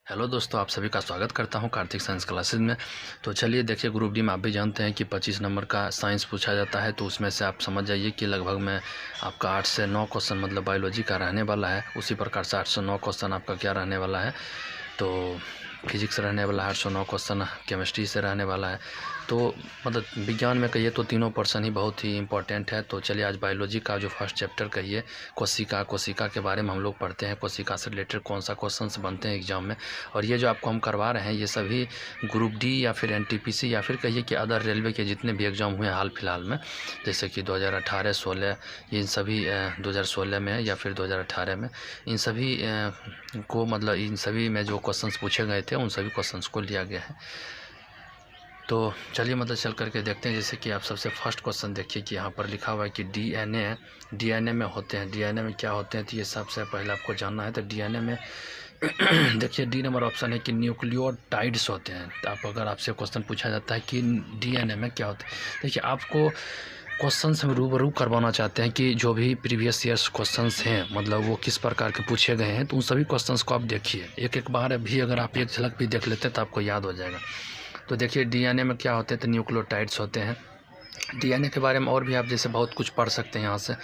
Hello दोस्तों, आप सभी का स्वागत करता हूं कार्तिक साइंस क्लासेस में। तो चलिए देखिए, ग्रुप डी में आप भी जानते हैं कि 25 नंबर का साइंस पूछा जाता है। तो उसमें से आप समझ जाइए कि लगभग में आपका 8 से 9 क्वेश्चन मतलब बायोलॉजी का रहने वाला है। उसी प्रकार से 8 से 9 क्वेश्चन आपका क्या रहने वाला है, तो फिजिक्स रहने वाला है। 809 क्वेश्चन केमिस्ट्री से रहने वाला है। तो मतलब विज्ञान में कहिए तो तीनों पर्सन ही बहुत ही इंपॉर्टेंट है। तो चलिए आज बायोलॉजी का जो फर्स्ट चैप्टर कहिए कोशिका के बारे में हम लोग पढ़ते हैं। कोशिका से रिलेटेड कौन सा क्वेश्चंस बनते हैं एग्जाम में। और ये जो आपको हम करवा रहे हैं ये सभी ग्रुप डी या फिर एनटीपीसी या फिर कहिए कि अदर रेलवे के जितने भी एग्ज़ाम हुए हैं हाल फिलहाल में, जैसे कि 2018-16 इन सभी 2016 में या फिर 2018 में, इन सभी को मतलब इन सभी में जो क्वेश्चंस पूछे गए थे उन सभी क्वेश्चंस को लिया गया है। तो चलिए मतलब चल करके देखते हैं। जैसे कि आप सबसे फर्स्ट क्वेश्चन देखिए कि यहाँ पर लिखा हुआ है कि डीएनए में होते हैं। डीएनए में क्या होते हैं, तो ये सबसे पहले आपको जानना है। तो डीएनए में देखिए डी नंबर ऑप्शन है कि न्यूक्लियोटाइड्स होते हैं। तो अगर आपसे क्वेश्चन पूछा जाता है कि डीएनए में क्या होता है, देखिए आपको क्वेश्चन से रूबरू करवाना चाहते हैं कि जो भी प्रीवियस ईयर्स क्वेश्चंस हैं मतलब वो किस प्रकार के पूछे गए हैं। तो उन सभी क्वेश्चंस को आप देखिए, एक एक बार भी अगर आप एक झलक भी देख लेते हैं तो आपको याद हो जाएगा। तो देखिए डीएनए में क्या होते हैं, तो न्यूक्लियोटाइड्स होते हैं। डीएनए के बारे में और भी आप जैसे बहुत कुछ पढ़ सकते हैं यहाँ से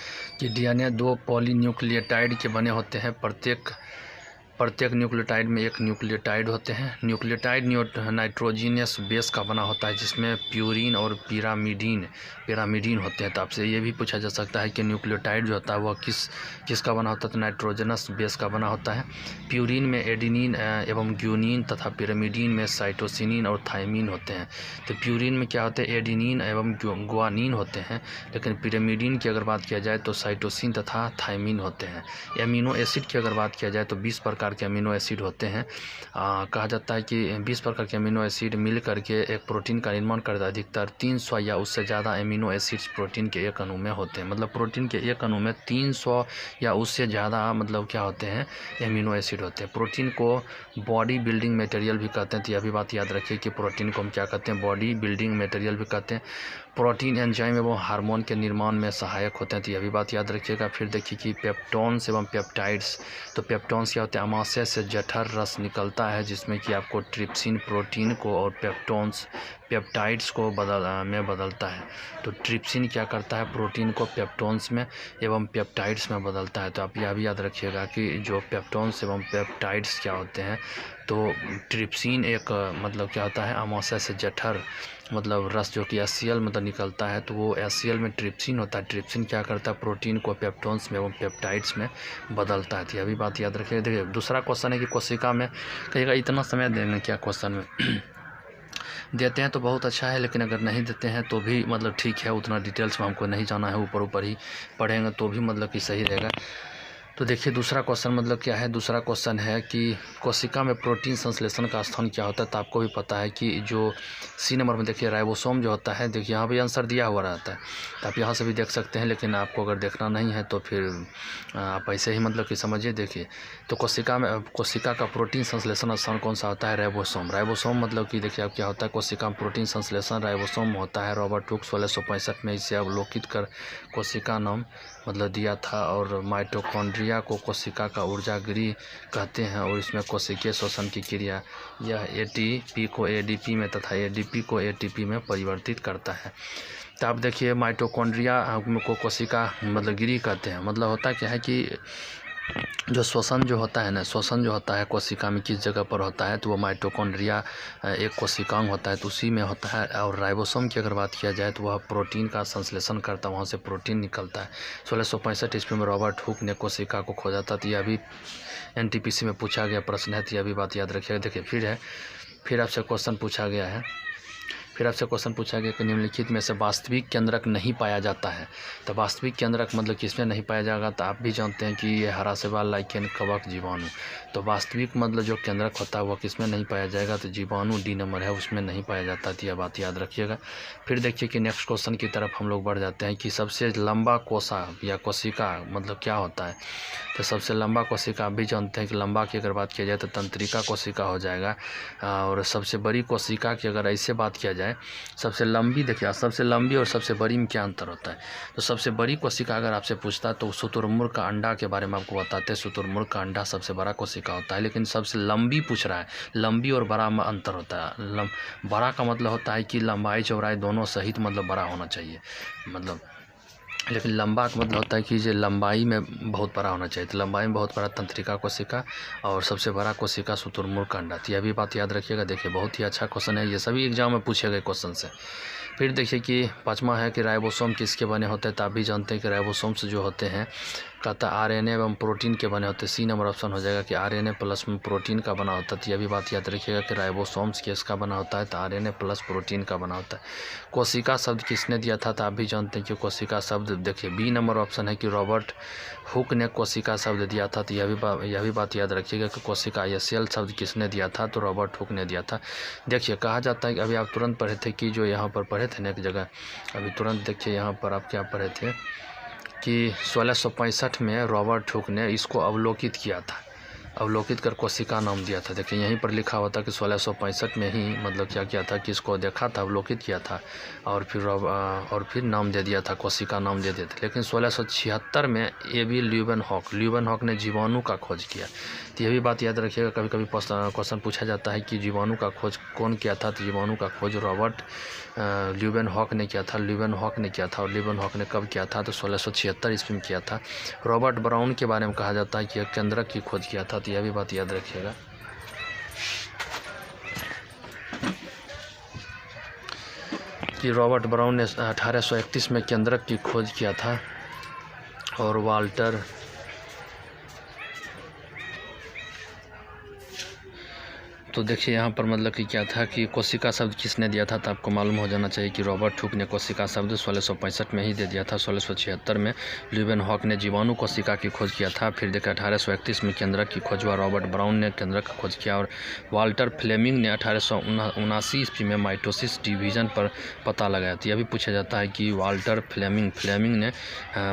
कि डीएनए 2 पॉलीन्यूक्लियोटाइड के बने होते हैं। प्रत्येक न्यूक्लियोटाइड में एक न्यूक्लियोटाइड होते हैं। न्यूक्लियोटाइड नाइट्रोजीनियस बेस का बना होता है जिसमें प्यूरिन और पिरामिडीन होते हैं। तो आपसे ये भी पूछा जा सकता है कि न्यूक्लियोटाइड जो होता है वह किसका बना होता है, तो नाइट्रोजनस बेस का बना होता है। प्यूरिन में एडिनिन एवं ग्यूनिन तथा पिरामिडीन में साइटोसिनिन और थायमिन होते हैं। तो प्यूरिन में क्या होते हैं, एडिनिन एवं ग्वानिन होते हैं। लेकिन पिरामिडीन की अगर बात किया जाए तो साइटोसिन तथा थायमिन होते हैं। एमिनो एसिड की अगर बात किया जाए तो 20 प्रकार के अमीनो एसिड होते हैं। कहा जाता है कि 20 प्रकार के अमीनो एसिड मिल करके एक प्रोटीन का निर्माण करता है। अधिकतर 300 या उससे ज़्यादा अमीनो एसिड्स प्रोटीन के एक अणु में होते हैं। मतलब प्रोटीन के एक अणु में 300 या उससे ज़्यादा मतलब क्या होते हैं, अमीनो एसिड होते हैं। प्रोटीन को बॉडी बिल्डिंग मटेरियल भी कहते हैं। तो यह भी बात याद रखिए कि प्रोटीन को हम क्या कहते हैं, बॉडी बिल्डिंग मटेरियल भी कहते हैं। प्रोटीन एंजाइम एवं हार्मोन के निर्माण में सहायक होते हैं। तो यह भी बात याद रखिएगा। फिर देखिए कि पेप्टोन्स एवं पेप्टाइड्स। तो पेप्टोन्स क्या होते हैं, अमाशय से जठर रस निकलता है जिसमें कि आपको ट्रिप्सिन प्रोटीन को और पेप्टोन्स पेप्टाइड्स को बदलता है। तो ट्रिप्सिन क्या करता है, प्रोटीन को पेप्टोन्स में एवं पेप्टाइड्स में बदलता है। तो आप यह भी याद रखिएगा कि जो पेप्टोन्स एवं पेप्टाइड्स क्या होते हैं, तो ट्रिप्सिन एक मतलब क्या होता है, अमाशय से जठर मतलब रस जो कि एचसीएल मतलब निकलता है, तो वो एचसीएल में ट्रिप्सिन होता है। ट्रिप्सिन क्या करता है, प्रोटीन को पेप्टोन्स में एवं पेप्टाइड्स में बदलता है। तो यह भी बात याद रखिए। देखिए दूसरा क्वेश्चन है कि कोशिका में, कहिएगा इतना समय देने क्या क्वेश्चन में देते हैं तो बहुत अच्छा है, लेकिन अगर नहीं देते हैं तो भी मतलब ठीक है, उतना डिटेल्स में हमको नहीं जाना है, ऊपर ऊपर ही पढ़ेंगे तो भी मतलब कि सही रहेगा। तो देखिए दूसरा क्वेश्चन मतलब क्या है, दूसरा क्वेश्चन है कि कोशिका में प्रोटीन संश्लेषण का स्थान क्या होता है। तो आपको भी पता है कि जो सी नंबर में देखिए राइबोसोम जो होता है, देखिए यहाँ भी आंसर दिया हुआ रहता है। तो आप यहाँ से भी देख सकते हैं, लेकिन आपको अगर देखना नहीं है तो फिर आप ऐसे ही मतलब कि समझिए। देखिए तो कोशिका का प्रोटीन संश्लेषण स्थान कौन सा होता है, राइबोसोम। राइबोसोम मतलब कि देखिए अब क्या होता है, कोशिका में प्रोटीन संश्लेषण राइबोसोम होता है। रॉबर्ट हुक 1665 में इसे अवलोकित कर कोशिका नाम मतलब दिया था। और माइटोकॉन्ड्रिया को कोशिका का ऊर्जा गृह कहते हैं और इसमें कोशिकीय शोषण की क्रिया यह एटीपी को एडीपी में तथा एडीपी को एटीपी में परिवर्तित करता है। तो आप देखिए माइटोकॉन्ड्रिया को कोशिका मतलब गृह कहते हैं। मतलब होता क्या है कि जो शोषण जो होता है ना, शोषण जो होता है कोशिका में किस जगह पर होता है, तो वो माइटोकॉन्ड्रिया एक कोशिकांग होता है तो उसी में होता है। और राइबोसोम की अगर बात किया जाए तो वह प्रोटीन का संश्लेषण करता है, वहाँ से प्रोटीन निकलता है। 1665 ईस्वी में रॉबर्ट हुक ने कोशिका को खोजा था। तो यह भी एनटीपीसी में पूछा गया प्रश्न है। तो यह भी बात याद रखिएगा। देखिए फिर आपसे क्वेश्चन पूछा गया है। फिर आपसे क्वेश्चन पूछा गया कि निम्नलिखित में से वास्तविक केंद्रक नहीं पाया जाता है। तो वास्तविक केंद्रक मतलब किसमें नहीं पाया जाएगा, तो आप भी जानते हैं कि ये हरा शैवाल, लाइकेन, कवक, जीवाणु। तो वास्तविक मतलब जो केंद्रक होता है वह किसमें नहीं पाया जाएगा, तो जीवाणु डी नंबर है उसमें नहीं पाया जाता। तो यह बात याद रखिएगा। फिर देखिए कि नेक्स्ट क्वेश्चन की तरफ हम लोग बढ़ जाते हैं कि सबसे लंबा कोशा या कोशिका मतलब क्या होता है। तो सबसे लंबा कोशिका आप भी जानते हैं कि लंबा की अगर बात किया जाए तो तंत्रिका कोशिका हो जाएगा। और सबसे बड़ी कोशिका की अगर ऐसे बात किया जाए है सबसे लंबी, देखिए सबसे लंबी और सबसे बड़ी में क्या अंतर होता है। तो सबसे बड़ी कोशिका अगर आपसे पूछता है तो शुतुरमुर्ग का अंडा के बारे में आपको बताते हैं, शुतुरमुर्ग का अंडा सबसे बड़ा कोशिका होता है। लेकिन सबसे लंबी पूछ रहा है, लंबी और बड़ा में अंतर होता है। बड़ा का मतलब होता है कि लंबाई चौड़ाई दोनों सहित मतलब बड़ा होना चाहिए, मतलब, लेकिन लंबा का मतलब होता है कि जो लंबाई में बहुत बड़ा होना चाहिए। तो लंबाई में बहुत बड़ा तंत्रिका कोशिका और सबसे बड़ा कोशिका शुतुरमुर्ग का अंडा। तो यह भी बात याद रखिएगा। देखिए बहुत ही अच्छा क्वेश्चन है, ये सभी एग्जाम में पूछे गए क्वेश्चन से। फिर देखिए कि पाँचवा है कि राइबोसोम किसके बने होते हैं। तो आप भी जानते हैं कि राइबोसोम्स जो होते हैं कहता आरएनए एवं प्रोटीन के बने होते हैं। सी नंबर ऑप्शन हो जाएगा कि आरएनए प्लस में प्रोटीन का बना होता है। तो यह भी बात याद रखिएगा कि राइबोसोम्स किसका बना होता है, तो आरएनए प्लस प्रोटीन का बना होता है। कोशिका शब्द किसने दिया था, तो आप भी जानते हैं कि कोशिका शब्द, देखिए बी नंबर ऑप्शन है कि रॉबर्ट हुक ने कोशिका शब्द दिया था। तो यह भी बात याद रखिएगा कि कोशिका या सेल शब्द किसने दिया था, तो रॉबर्ट हुक ने दिया था। देखिए कहा जाता है कि अभी आप तुरंत पढ़े थे कि जो यहाँ पर पढ़े थे ना एक जगह, अभी तुरंत देखिए यहाँ पर आप क्या पढ़े थे कि 1665 में रॉबर्ट हुक ने इसको अवलोकित किया था, अवलोकित कर कोशिका नाम दिया था। देखिए यहीं पर लिखा हुआ था कि 1665 में ही मतलब क्या किया था कि इसको देखा था, अवलोकित किया था और फिर नाम दे दिया था, कोशिका नाम दे दिया था। लेकिन 1676 में एबी ल्यूवेनहॉक ने जीवाणु का खोज किया। तो ये भी बात याद रखिएगा, कभी कभी क्वेश्चन पूछा जाता है कि जीवाणु का खोज कौन किया था। तो जीवाणु का खोज रॉबर्ट ल्यूवेनहॉक ने किया था, और ल्यूवेनहॉक ने कब किया था, तो 1676 ईस्वी में किया था। रॉबर्ट ब्राउन के बारे में कहा जाता है कि केंद्रक की खोज किया था। तो यह भी बात याद रखिएगा। कि रॉबर्ट ब्राउन ने 1831 में केंद्रक की खोज किया था और वाल्टर तो देखिए यहाँ पर मतलब कि क्या था कि कोशिका शब्द किसने दिया था। तो आपको मालूम हो जाना चाहिए कि रॉबर्ट हुक ने कोशिका शब्द 1665 में ही दे दिया था। 1676 में ल्यूवेनहॉक ने जीवाणु कोशिका की खोज किया था। फिर देखिए 1831 में केंद्रक की खोज हुआ, रॉबर्ट ब्राउन ने केंद्रक का खोज किया और वाल्टर फ्लेमिंग ने 1879 ईस्वी में माइटोसिस डिवीज़न पर पता लगाया। तो यह भी पूछा जाता है कि वाल्टर फ्लेमिंग ने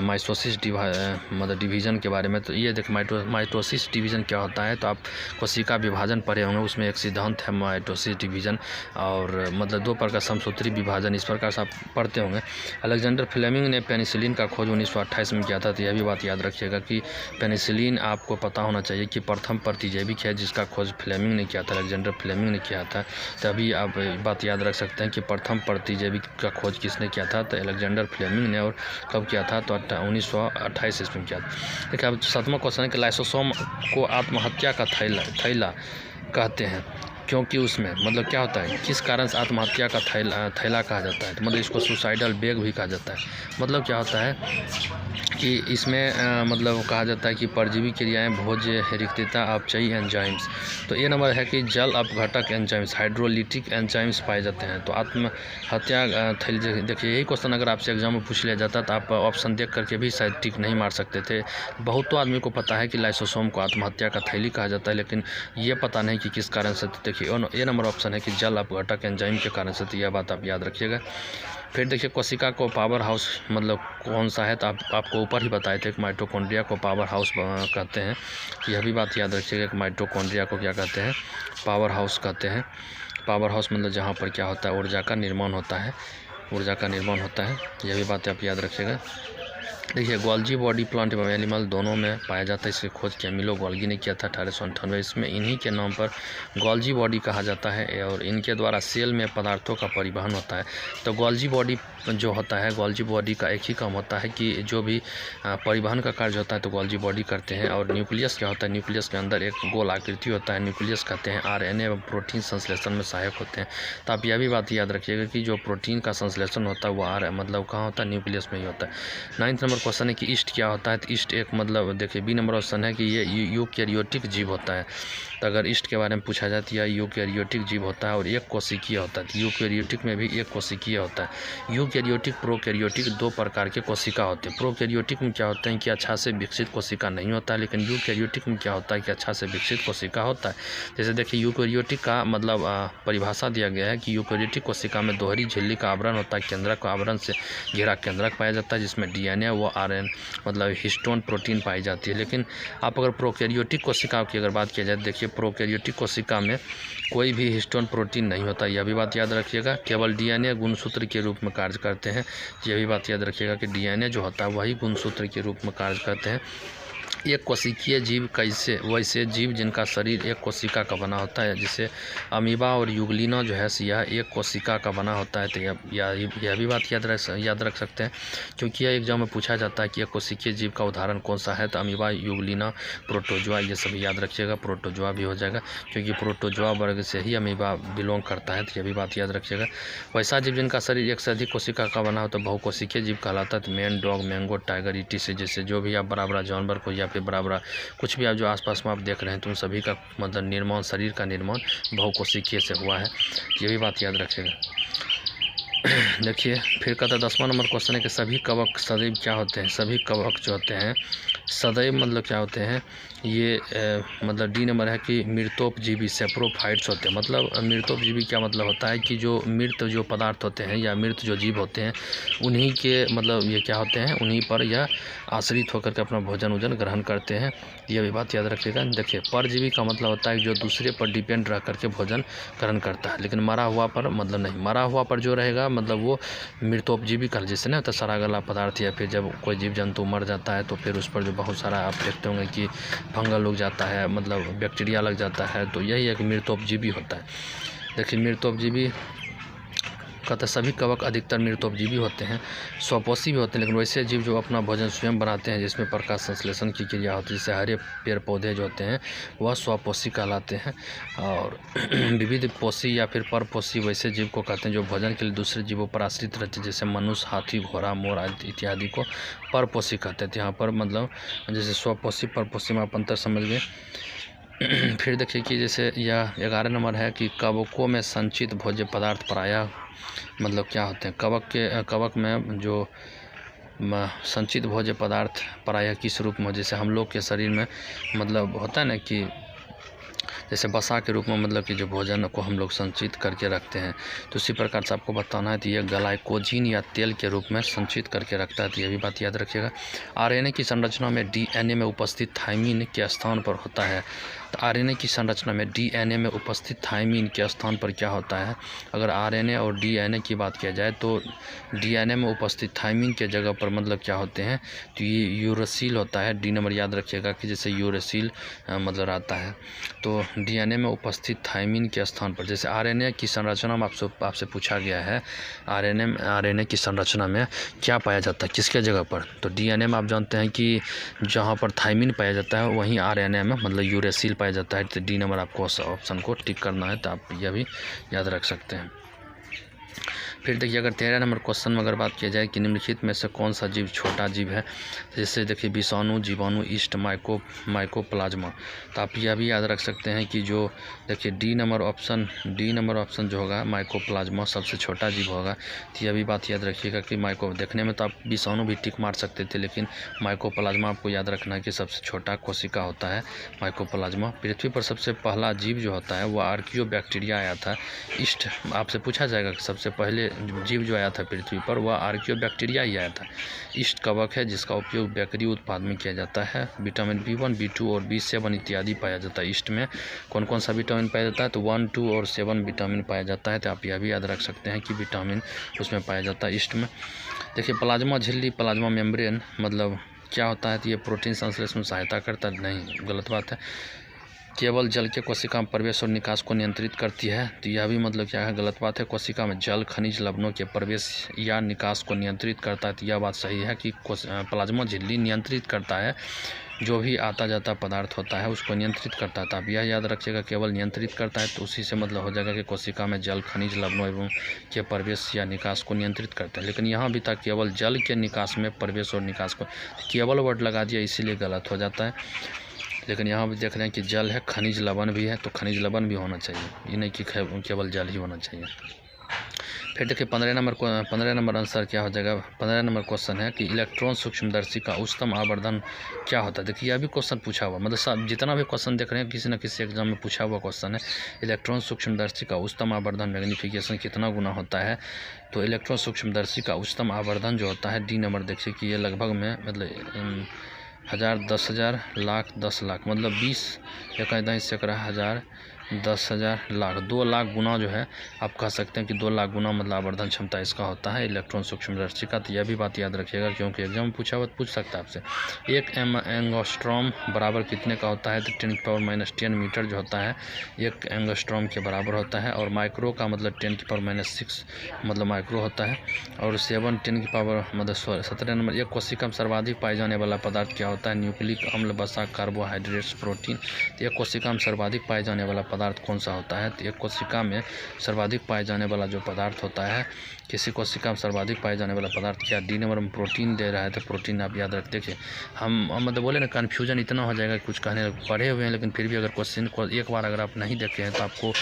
माइटोसिस मतलब डिवीज़न के बारे में। तो ये देख माइटोसिस डिवीज़न क्या होता है, तो आप कोशिका विभाजन पढ़े होंगे, उसमें एक सिद्धांत है माइटोसिस डिवीज़न और मतलब दो प्रकार समसूत्री विभाजन, इस प्रकार से आप पढ़ते होंगे। अलेक्जेंडर फ्लेमिंग ने पेनिसिलिन का खोज 1928 में किया था। तो यह भी बात याद रखिएगा कि पेनिसिलिन आपको पता होना चाहिए कि प्रथम प्रतिजैविक है जिसका खोज फ्लेमिंग ने किया था, अलेक्जेंडर फ्लेमिंग ने किया था। तभी आप बात याद रख सकते हैं कि प्रथम प्रतिजैविक का खोज किसने किया था, तो अलेक्जेंडर फ्लेमिंग ने। और कब किया था, तो 1928 ईस्वी में किया था। देखिए अब 7वां क्वेश्चन है कि लाइसोसोम को आत्महत्या का थैला कहते हैं क्योंकि उसमें मतलब क्या होता है, किस कारण से आत्महत्या का थैला कहा जाता है। तो मतलब इसको सुसाइडल बैग भी कहा जाता है। मतलब क्या होता है कि इसमें मतलब कहा जाता है कि परजीवी क्रियाएं, भोज, रिक्तता, अपचयी एंजाइम्स। तो ये नंबर है कि जल अपघटक एंजाइम्स, हाइड्रोलिटिक एंजाइम्स पाए जाते हैं। तो आत्महत्या थैली, देखिए यही क्वेश्चन अगर आपसे एग्जाम में पूछ लिया जाता तो आप ऑप्शन देख करके भी शायद टिक नहीं मार सकते थे। बहुतों आदमी को पता है कि लाइसोसोम को आत्महत्या का थैली कहा जाता है, लेकिन ये पता नहीं कि किस कारण से। देखिए ये नंबर ऑप्शन है कि जल अपघटक एंजाइम के कारण से। तो यह बात आप याद रखिएगा। फिर देखिए कोशिका को पावर हाउस मतलब कौन सा है, तो आपको ऊपर ही बताए थे कि माइटोकॉन्ड्रिया को पावर हाउस कहते हैं। यह भी बात याद रखिएगा कि माइटोकॉन्ड्रिया को क्या कहते हैं, पावर हाउस कहते हैं। पावर हाउस मतलब जहाँ पर क्या होता है, ऊर्जा का निर्माण होता है, यह भी बात आप याद रखिएगा। देखिए गोल्जी बॉडी प्लांट एवं एनिमल दोनों में पाया जाता है। इसकी खोज कैमिलो गोल्गी ने किया था 1898। इसमें इन्हीं के नाम पर गोल्जी बॉडी कहा जाता है और इनके द्वारा सेल में पदार्थों का परिवहन होता है। तो गोल्जी बॉडी जो होता है, गोल्जी बॉडी का एक ही काम होता है कि जो भी परिवहन का कार्य होता है तो गोल्जी बॉडी करते हैं। और न्यूक्लियस क्या होता है, न्यूक्लियस के अंदर एक गोल आकृति होता है, न्यूक्लियस कहते हैं। आरएनए एवं प्रोटीन संश्लेषण में सहायक होते हैं। तो आप यह भी बात याद रखिएगा कि जो प्रोटीन का संश्लेषण होता है वो मतलब कहाँ होता है, न्यूक्लियस में ही होता है। 9 नंबर क्वेश्चन है कि ईस्ट क्या होता है। तो ईस्ट एक मतलब देखिए बी नंबर ऑप्शन है कि ये यूकैरियोटिक जीव होता है। तो अगर ईस्ट के बारे में पूछा जाता है, यूकैरियोटिक जीव होता है और एक कोशिकीय होता है। तो यूकैरियोटिक में भी एक कोशिकीय होता है। यूकैरियोटिक, प्रोकैरियोटिक दो प्रकार के कोशिका होते हैं। प्रोकैरियोटिक में क्या होता है कि अच्छा से विकसित कोशिका नहीं होता है, लेकिन यूकैरियोटिक में क्या होता है कि अच्छा से विकसित कोशिका होता है। जैसे देखिए यूकैरियोटिक का मतलब परिभाषा दिया गया है कि यूकैरियोटिक कोशिका में दोहरी झिल्ली का आवरण होता है, केंद्रक का आवरण से घिरा केंद्रक पाया जाता है जिसमें डीएनए व वो आरएन मतलब हिस्टोन प्रोटीन पाई जाती है। लेकिन आप अगर प्रोकैरियोटिक कोशिका की अगर बात किया जाए, देखिए प्रोकैरियोटिक कोशिका में कोई भी हिस्टोन प्रोटीन नहीं होता, यह भी बात याद रखिएगा। केवल डीएनए गुणसूत्र के रूप में कार्य करते हैं, यह भी बात याद रखिएगा कि डीएनए जो होता है वही गुणसूत्र के रूप में कार्य करते हैं। एक कोशिकीय जीव कैसे, वैसे जीव जिनका शरीर एक कोशिका का बना होता है, जैसे अमीबा और यूग्लिना जो है यह एक कोशिका का बना होता है। तो यह भी बात याद रख सकते हैं, क्योंकि यह एग्जाम में पूछा जाता है कि एक कोशिकीय जीव का उदाहरण कौन सा है। तो अमीबा, यूग्लिना, प्रोटोजोआ, ये सभी याद रखिएगा। प्रोटोजोआ भी हो जाएगा, क्योंकि प्रोटोजोआ वर्ग से ही अमीबा बिलोंग करता है। तो यह भी बात याद रखिएगा। वैसा जीव जिनका शरीर एक से अधिक कोशिका का बना हो तो बहुकोशिकीय जीव कहलाता है। तो man, dog, mango, tiger, ET से जैसे जो भी आप बड़ा जानवर को या फिर बड़ा कुछ भी आप जो आसपास में आप देख रहे हैं, तो उन सभी का मतलब निर्माण, शरीर का निर्माण बहुकोशिकीय से हुआ है। ये भी बात याद रखिएगा। देखिए फिर कहता है 10वां नंबर क्वेश्चन है कि सभी कवक सदैव क्या होते हैं। सभी कवक जो होते हैं सदैव मतलब क्या होते हैं, ये मतलब डी नंबर है कि मृतोपजीवी सेप्रोफाइट्स होते हैं। मतलब मृतोपजीवी क्या मतलब होता है कि जो मृत जो पदार्थ होते हैं या मृत जो जीव होते हैं उन्हीं के मतलब ये क्या होते हैं, उन्हीं पर यह आश्रित होकर के अपना भोजन ग्रहण करते हैं। यह भी बात याद रखिएगा। देखिए परजीवी का मतलब होता है जो दूसरे पर डिपेंड रह करके भोजन ग्रहण करता है, लेकिन मरा हुआ पर मतलब नहीं। मरा हुआ पर जो रहेगा मतलब वो मृतोपजीवी का, जैसे ना तो सड़ा गला पदार्थ या फिर जब कोई जीव जंतु मर जाता है तो फिर उस पर जो बहुत सारा आप देखते होंगे कि फंगल लग जाता है, मतलब बैक्टीरिया लग जाता है, तो यही एक मृतोपजीवी होता है। देखिए मृतोपजीवी कहते हैं सभी कवक अधिकतर मृतोपजीवी होते हैं, स्वपोषी भी होते हैं, लेकिन वैसे जीव जो अपना भोजन स्वयं बनाते हैं जिसमें प्रकाश संश्लेषण की क्रिया होती है, जैसे हरे पेड़ पौधे जो होते हैं वह स्वपोषी कहलाते हैं। और विविध पोषी या फिर परपोषी वैसे जीव को कहते हैं जो भोजन के लिए दूसरे जीवों पर आश्रित रहते हैं, जैसे मनुष्य, हाथी, घोड़ा, मोर इत्यादि को परपोषी कहते हैं। यहाँ पर मतलब जैसे स्वपोषी परपोषी में आप अंतर समझ गए। फिर देखिए कि जैसे यह 11 नंबर है कि कवकों में संचित भोज्य पदार्थ प्रायः मतलब क्या होते हैं। कवक में जो संचित भोज्य पदार्थ प्रायः किस रूप में, जैसे हम लोग के शरीर में मतलब होता है ना कि जैसे वसा के रूप में मतलब कि जो भोजन को हम लोग संचित करके रखते हैं, तो उसी प्रकार से आपको बताना है। तो ये ग्लाइकोजीन या तेल के रूप में संचित करके रखता है। तो ये भी बात याद रखिएगा। आरएनए की संरचना में डीएनए में उपस्थित थायमिन के स्थान पर होता है। तो आरएनए की संरचना में डीएनए में उपस्थित थायमिन के स्थान पर क्या होता है। अगर आरएनए और डीएनए की बात किया जाए तो डीएनए में उपस्थित थायमिन के जगह पर मतलब क्या होते हैं, तो ये यूरेसिल होता है। डी नंबर याद रखिएगा कि जैसे यूरेसिल मतलब आता है। तो डीएनए में उपस्थित थायमिन के स्थान पर, जैसे आरएनए की संरचना में आपसे पूछा गया है आरएनए की संरचना में क्या पाया जाता है, किसके जगह पर। तो डीएनए में आप जानते हैं कि जहाँ पर थायमिन पाया जाता है वहीं आरएनए में मतलब यूरेसिल पाया जाता है। तो डी नंबर आपको ऑप्शन को टिक करना है, तो आप यह भी याद रख सकते हैं। फिर देखिए अगर 13 नंबर क्वेश्चन में अगर बात की जाए कि निम्नलिखित में से कौन सा जीव छोटा जीव है, जैसे देखिए विषाणु, जीवाणु, ईस्ट, माइकोप्लाज्मा। तो आप यह भी याद रख सकते हैं कि जो देखिए डी नंबर ऑप्शन जो होगा माइकोप्लाज्मा सबसे छोटा जीव होगा। तो यह भी बात याद रखिएगा कि देखने में तो आप विषाणु भी टिक मार सकते थे, लेकिन माइकोप्लाज्मा आपको याद रखना है कि सबसे छोटा कोशिका होता है माइकोप्लाज्मा। पृथ्वी पर सबसे पहला जीव जो होता है वह आर्कियोबैक्टीरिया आया था। ईस्ट आपसे पूछा जाएगा कि सबसे पहले जीव जो आया था पृथ्वी पर वह आर्कियोबैक्टीरिया ही आया था। ईस्ट कवक है जिसका उपयोग बेकरी उत्पाद में किया जाता है। विटामिन B1, B2 और B7 इत्यादि पाया जाता है। ईस्ट में कौन कौन सा विटामिन पाया जाता है, तो 1, 2 और 7 विटामिन पाया जाता है। तो आप यह भी याद रख सकते हैं कि विटामिन उसमें पाया जाता है ईस्ट में। देखिए प्लाज्मा झिल्ली, प्लाज्मा मेम्ब्रेन मतलब क्या होता है, तो ये प्रोटीन संश्लेषण में सहायता करता नहीं, गलत बात है। केवल जल के कोशिका में प्रवेश और निकास को नियंत्रित करती है। तो यह भी मतलब क्या है, गलत बात है। कोशिका में जल, खनिज, लवणों के प्रवेश या निकास को नियंत्रित करता है। तो यह बात सही है कि प्लाज्मा झिल्ली नियंत्रित करता है, जो भी आता जाता पदार्थ होता है उसको नियंत्रित करता है। तो आप यह याद रखिएगा केवल नियंत्रित करता है, तो उसी से मतलब हो जाएगा कि कोशिका में जल, खनिज, लवणों एवं के प्रवेश या निकास को नियंत्रित करता है। लेकिन यहाँ भी था केवल जल के निकास में प्रवेश और निकास को, केवल वर्ड लगा दिया इसीलिए गलत हो जाता है। लेकिन यहाँ भी देख रहे हैं कि जल है, खनिज लवण भी है, तो खनिज लवण भी होना चाहिए, ये नहीं कि केवल जल ही होना चाहिए। फिर देखिए 15 नंबर आंसर क्या हो जाएगा। 15 नंबर क्वेश्चन है कि इलेक्ट्रॉन सूक्ष्मदर्शी का उच्चतम आवर्धन क्या होता है। देखिए यह भी क्वेश्चन पूछा हुआ, मतलब सब जितना भी क्वेश्चन देख रहे हैं किसी न किसी एग्जाम में पूछा हुआ क्वेश्चन है। इलेक्ट्रॉन सूक्ष्मदर्शी का उच्चतम आवर्धन मैग्नीफिकेशन कितना गुना होता है। तो इलेक्ट्रॉन सूक्ष्मदर्शी का उच्चतम आवर्धन जो होता है डी नंबर, देखिए कि ये लगभग में मतलब 1000, 10,000, लाख, 10 लाख, मतलब 20 11 सैकड़ा, 1000, 10,000, लाख, 2 लाख गुना जो है आप कह सकते हैं कि 2 लाख गुना मतलब आवर्धन क्षमता इसका होता है इलेक्ट्रॉन सूक्ष्मदर्शी का। तो यह भी बात याद रखिएगा क्योंकि एग्जाम में पूछा हुआ पूछ सकता है आपसे। 1 एंगस्ट्रॉम बराबर कितने का होता है। तो 10⁻⁻10 मीटर जो होता है 1 एंगस्ट्रॉम के बराबर होता है। और माइक्रो का मतलब 10⁻⁻6 मतलब माइक्रो होता है। और 7 10 मतलब 17 नंबर, एक कोशिका में सर्वाधिक पाए जाने वाला पदार्थ क्या होता है। न्यूक्लिक अम्ल, वसा, कार्बोहाइड्रेट्स, प्रोटीन। तो एक कोशिका में सर्वाधिक पाए जाने वाला पदार्थ कौन सा होता है। तो एक कोशिका में सर्वाधिक पाए जाने वाला जो पदार्थ होता है, किसी कोशिका में सर्वाधिक पाए जाने वाला पदार्थ क्या, डी नंबर में प्रोटीन दे रहा है। तो प्रोटीन आप याद रख। देखिए हम मतलब बोले ना कन्फ्यूजन इतना हो जाएगा कुछ कहने पढ़े हुए हैं, लेकिन फिर भी अगर क्वेश्चन को एक बार अगर आप नहीं देखे हैं तो आपको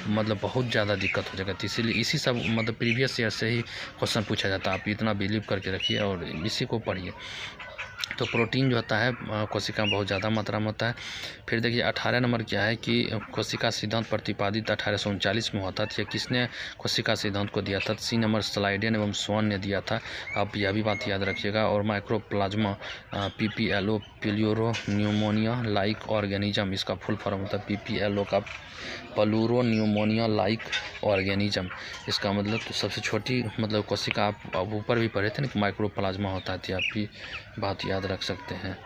मतलब बहुत ज़्यादा दिक्कत हो जाएगा। तो इसीलिए इसी सब मतलब प्रीवियस ईयर से ही क्वेश्चन पूछा जाता है। आप इतना बिलीव करके रखिए और इसी को पढ़िए। तो प्रोटीन जो होता है कोशिका में बहुत ज़्यादा मात्रा में होता है। फिर देखिए 18 नंबर क्या है कि कोशिका सिद्धांत प्रतिपादित 1839 में होता था। ये किसने कोशिका सिद्धांत को दिया था। सी नंबर स्लाइडेन एवं स्वान ने दिया था। आप यह भी बात याद रखिएगा। और mycoplasma PPLO pleuro pneumonia like organism, इसका फुल फॉर्म होता है PPLO का प्लूरो न्यूमोनिया लाइक ऑर्गेनिज्म। इसका मतलब तो सबसे छोटी मतलब कोशिका आप ऊपर भी पढ़े थे ना कि माइक्रोप्लाज्मा होता है। तो आप भी बात याद रख सकते हैं।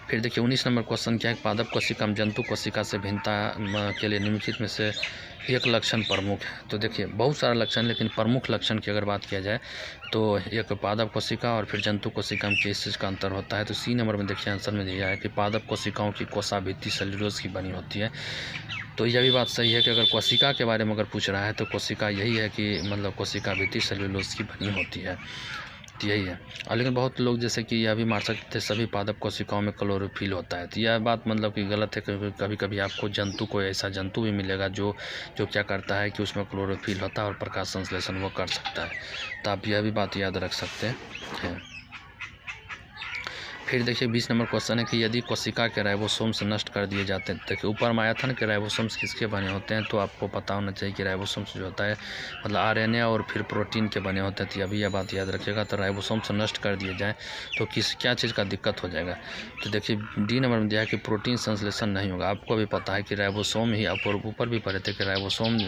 फिर देखिए 19 नंबर क्वेश्चन क्या है। पादप कोशिका में जंतु कोशिका से भिन्नता के लिए निम्नलिखित में से एक लक्षण प्रमुख है। तो देखिए बहुत सारा लक्षण, लेकिन प्रमुख लक्षण की अगर बात किया जाए तो एक पादप कोशिका और फिर जंतु कोशिका में किस चीज़ का अंतर होता है। तो सी नंबर में देखिए आंसर में दिया है कि पादप कोशिकाओं की कोशाभित्ति सेल्यूलोज की बनी होती है। तो यह भी बात सही है कि अगर कोशिका के बारे में अगर पूछ रहा है तो कोशिका यही है कि मतलब कोशिका भित्ति सेल्यूलोज की बनी होती है। तो यही है। और लेकिन बहुत लोग जैसे कि यह भी मार सकते थे सभी पादप कोशिकाओं में क्लोरोफिल होता है। तो यह बात मतलब कि गलत है। कभी कभी आपको जंतु कोई ऐसा जंतु भी मिलेगा जो क्या करता है कि उसमें क्लोरोफिल होता है और प्रकाश संश्लेषण वो कर सकता है। तो आप यह भी बात याद रख सकते हैं। फिर देखिए 20 नंबर क्वेश्चन है कि यदि कोशिका के राइबोसोम्स नष्ट कर दिए जाते हैं। देखिए ऊपर में आया था ना कि राइबोसोम्स किसके बने होते हैं। तो आपको पता होना चाहिए कि राइबोसोम्स जो होता है मतलब RNA और फिर प्रोटीन के बने होते हैं। तो अभी यह बात याद रखिएगा। तो राइबोसोम्स नष्ट कर दिए जाएँ तो क्या चीज़ का दिक्कत हो जाएगा। तो देखिए डी नंबर में दिया है कि प्रोटीन संश्लेषण नहीं होगा। आपको भी पता है कि राइबोसोम ही, आप ऊपर भी पढ़े थे कि राइबोसोम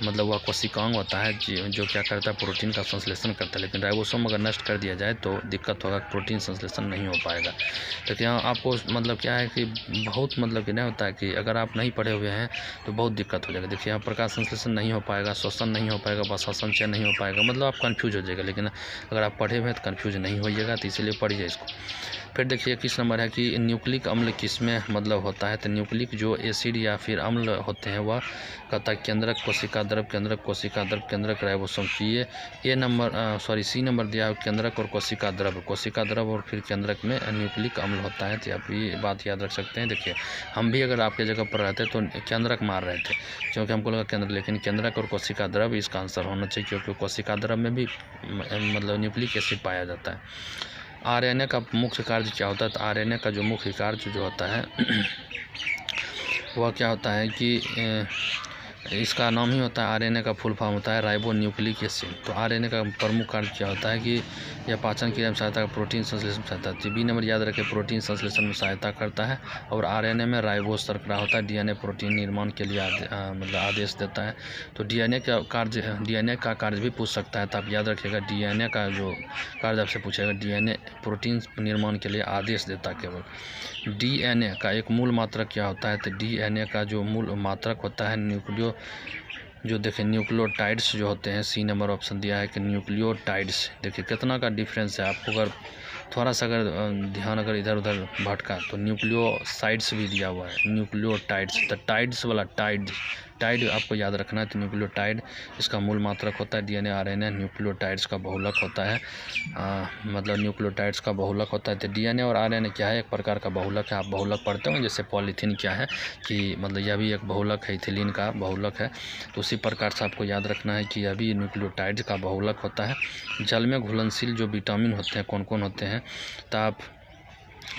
मतलब वह कोशिकांग होता है जो क्या करता है प्रोटीन का संश्लेषण करता है। लेकिन राइबोसोम अगर नष्ट कर दिया जाए तो दिक्कत होगा, प्रोटीन संश्लेषण नहीं हो पाएगा। तो यहाँ आपको मतलब क्या है कि बहुत मतलब कि नहीं होता है कि अगर आप नहीं पढ़े हुए हैं तो बहुत दिक्कत हो जाएगा। देखिए यहाँ प्रकाश संश्लेषण नहीं हो पाएगा, श्वसन नहीं हो पाएगा, वसा चयन नहीं हो पाएगा, मतलब आप कन्फ्यूज हो जाएगा। लेकिन अगर आप पढ़े हुए हैं तो कन्फ्यूज नहीं होइएगा। तो इसीलिए पढ़िए इसको। फिर देखिए किस नंबर है कि न्यूक्लिक अम्ल किस में मतलब होता है। तो न्यूक्लिक जो एसिड या फिर अम्ल होते हैं वह कहता है केंद्रक कोशिका द्रव, केंद्रक कोशिका द्रव, केंद्रक राइबोसोम की ये सी नंबर दिया है केंद्रक और कोशिका द्रव और फिर केंद्रक में न्यूक्लिक अम्ल होता है। तो आप ये बात याद रख सकते हैं। देखिए हम भी अगर आपके जगह पर रहते तो केंद्रक मार रहे थे क्योंकि हमको लगा केंद्र, लेकिन केंद्रक और कोशिका द्रव इसका आंसर होना चाहिए क्योंकि कोशिका द्रव में भी मतलब न्यूक्लिक एसिड पाया जाता है। RNA का मुख्य कार्य क्या होता है। तो RNA का जो मुख्य कार्य जो होता है वह क्या होता है कि इसका नाम ही होता है RNA का फुल फॉर्म होता है राइबो न्यूक्लिक एसिड। तो RNA का प्रमुख कार्य क्या होता है कि यह पाचन क्रिया में सहायता, प्रोटीन संश्लेषण में सहायता। तो बी नंबर याद रखें प्रोटीन संश्लेषण में सहायता करता है। और RNA में राइबोज शर्करा होता है, DNA प्रोटीन निर्माण के लिए मतलब आदेश देता है। तो DNA का कार्य भी पूछ सकता है। तो आप याद रखिएगा DNA का जो कार्य आपसे पूछेगा, DNA प्रोटीन निर्माण के लिए आदेश देता है केवल। DNA का एक मूल मात्रक क्या होता है। तो DNA का जो मूल मात्रक होता है न्यूक्लियोटाइड्स जो होते हैं। सी नंबर ऑप्शन दिया है कि न्यूक्लियोटाइड्स। देखिए कितना का डिफरेंस है। आपको अगर थोड़ा सा अगर ध्यान अगर इधर उधर भटका तो न्यूक्लियोसाइड्स भी दिया हुआ है, न्यूक्लियोटाइड्स। तो टाइड्स वाला टाइड न्यूक्लियोटाइड आपको याद रखना है। तो न्यूक्लियोटाइड इसका मूल मात्रक होता है, DNA RNA न्यूक्लियोटाइड्स का बहुलक होता है, मतलब न्यूक्लियोटाइड्स का बहुलक होता है। तो DNA और RNA क्या है, एक प्रकार का बहुलक है। आप बहुलक पढ़ते हो जैसे पॉलीथीन क्या है कि मतलब यह भी एक बहुलक है, इथिलीन का बहुलक है। तो उसी प्रकार से आपको याद रखना है कि यह भी न्यूक्लियोटाइड का बहुलक होता है। जल में घुलनशील जो विटामिन होते हैं कौन कौन होते हैं, तो आप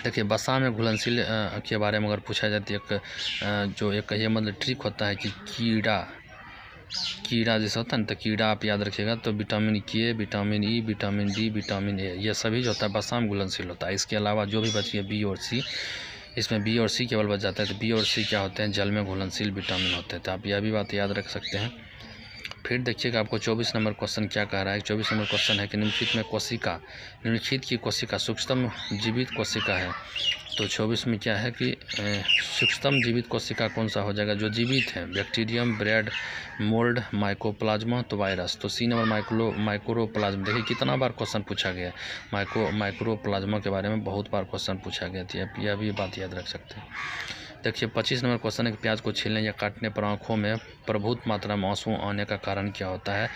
देखिए वसा में घुलनशील के बारे में अगर पूछा जाए तो एक ये मतलब ट्रिक होता है कि कीड़ा जैसा होता है ना, तो कीड़ा आप याद रखिएगा। तो विटामिन के, vitamin E, vitamin D, vitamin A, ये सभी जो होता है वसा में घुलनशील होता है। इसके अलावा जो भी बच गया बी और सी, इसमें बी और सी केवल बच जाता है। तो बी और सी क्या होते हैं, जल में घुलनशील विटामिन होते हैं। तो आप यह भी बात याद रख सकते हैं। फिर देखिएगा आपको 24 नंबर क्वेश्चन क्या कह रहा है। 24 नंबर क्वेश्चन है कि निम्नलिखित में कोशिका, निम्नलिखित की कोशिका सूक्ष्मतम जीवित कोशिका है। तो 24 में क्या है कि सूक्ष्मतम जीवित कोशिका कौन सा हो जाएगा, जो जीवित है, बैक्टीरियम, ब्रेड, मोल्ड, माइकोप्लाज्मा, तो वायरस। तो सी नंबर माइक्रोप्लाज्मा। देखिए कितना बार क्वेश्चन पूछा गया है, माइक्रोप्लाज्मा के बारे में बहुत बार क्वेश्चन पूछा गया था। यह भी बात याद रख सकते हैं। देखिए 25 नंबर क्वेश्चन है कि प्याज को छीलने या काटने पर आँखों में प्रभुत मात्रा में आंसू आने का कारण क्या होता है।